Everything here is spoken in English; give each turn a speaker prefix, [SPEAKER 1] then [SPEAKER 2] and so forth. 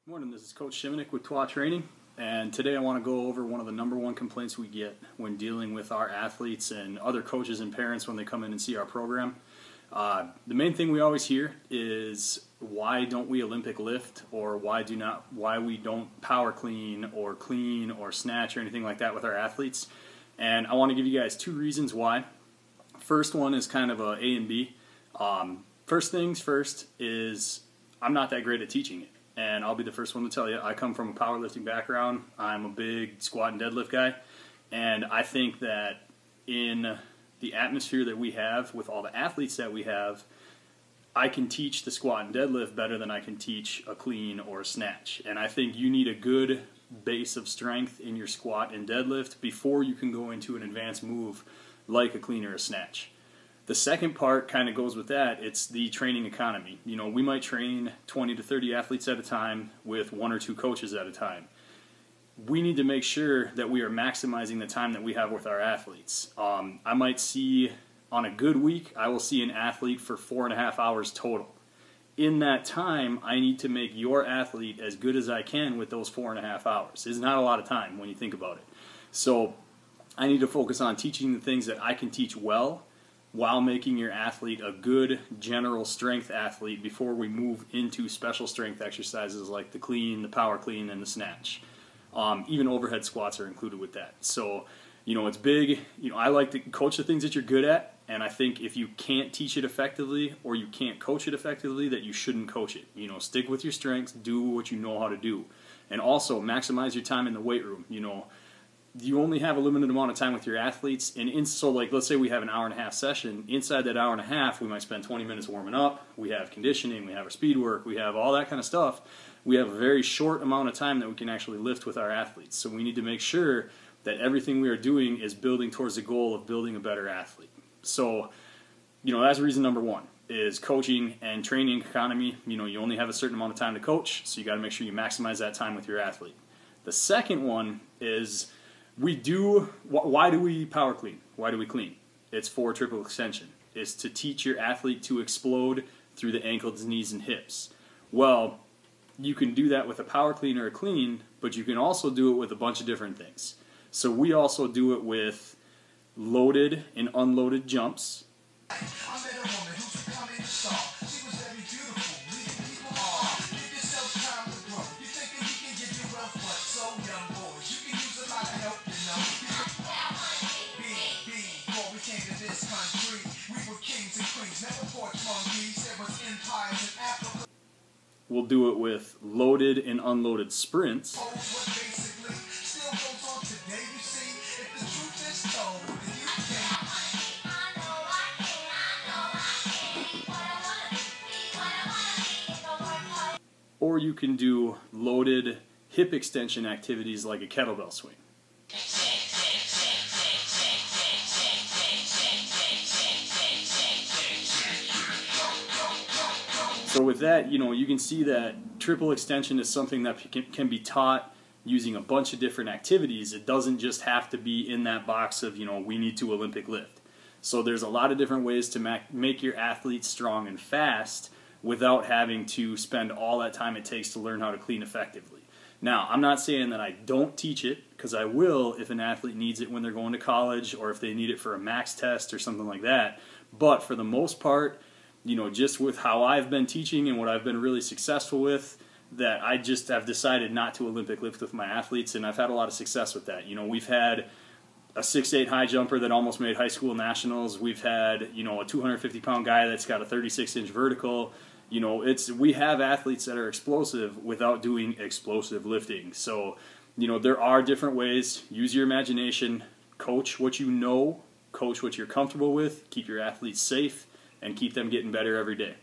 [SPEAKER 1] Morning, this is Coach Shimonik with Trois Training, and today I want to go over one of the #1 complaints we get when dealing with our athletes and other coaches and parents when they come in and see our program. The main thing we always hear is why don't we Olympic lift, or why we don't power clean or snatch or anything like that with our athletes. And I want to give you guys two reasons why. First one is kind of a and B. First things first is I'm not that great at teaching it. And I'll be the first one to tell you, I come from a powerlifting background. I'm a big squat and deadlift guy. And I think that in the atmosphere that we have, with all the athletes that we have, I can teach the squat and deadlift better than I can teach a clean or a snatch. And I think you need a good base of strength in your squat and deadlift before you can go into an advanced move like a clean or a snatch. The second part kind of goes with that. It's the training economy. You know, we might train 20 to 30 athletes at a time with 1 or 2 coaches at a time. We need to make sure that we are maximizing the time that we have with our athletes. I might see, on a good week, I will see an athlete for 4.5 hours total. In that time, I need to make your athlete as good as I can with those 4.5 hours. It's not a lot of time when you think about it. So I need to focus on teaching the things that I can teach well, while making your athlete a good general strength athlete before we move into special strength exercises like the clean, the power clean, and the snatch. Even overhead squats are included with that. So, you know, it's big. You know, I like to coach the things that you're good at, and I think if you can't teach it effectively or you can't coach it effectively, that you shouldn't coach it. You know, stick with your strengths, do what you know how to do. And also maximize your time in the weight room. You know, you only have a limited amount of time with your athletes, and so like let's say we have an hour-and-a-half session. Inside that hour and a half, we might spend 20 minutes warming up. We have conditioning, we have our speed work, we have all that kind of stuff. We have a very short amount of time that we can actually lift with our athletes. So we need to make sure that everything we are doing is building towards the goal of building a better athlete. So, you know, that's reason #1 is coaching and training economy. You know, you only have a certain amount of time to coach, so you got to make sure you maximize that time with your athlete. The second one is why do we power clean? Why do we clean? It's for triple extension. It's to teach your athlete to explode through the ankles, knees, and hips. Well, you can do that with a power clean or a clean, but you can also do it with a bunch of different things. So we also do it with loaded and unloaded jumps. We'll do it with loaded and unloaded sprints. Or you can do loaded hip extension activities like a kettlebell swing. So with that, you know, you can see that triple extension is something that can be taught using a bunch of different activities. It doesn't just have to be in that box of, you know, we need to Olympic lift. So there's a lot of different ways to make your athletes strong and fast without having to spend all that time it takes to learn how to clean effectively. Now, I'm not saying that I don't teach it, because I will if an athlete needs it when they're going to college or if they need it for a max test or something like that. But for the most part, you know, just with how I've been teaching and what I've been really successful with, that I just have decided not to Olympic lift with my athletes, and I've had a lot of success with that. You know, we've had a 6'8" high jumper that almost made high school nationals. We've had, you know, a 250-pound guy that's got a 36-inch vertical. You know, we have athletes that are explosive without doing explosive lifting. So, you know, there are different ways. Use your imagination. Coach what you know. Coach what you're comfortable with. Keep your athletes safe, and keep them getting better every day.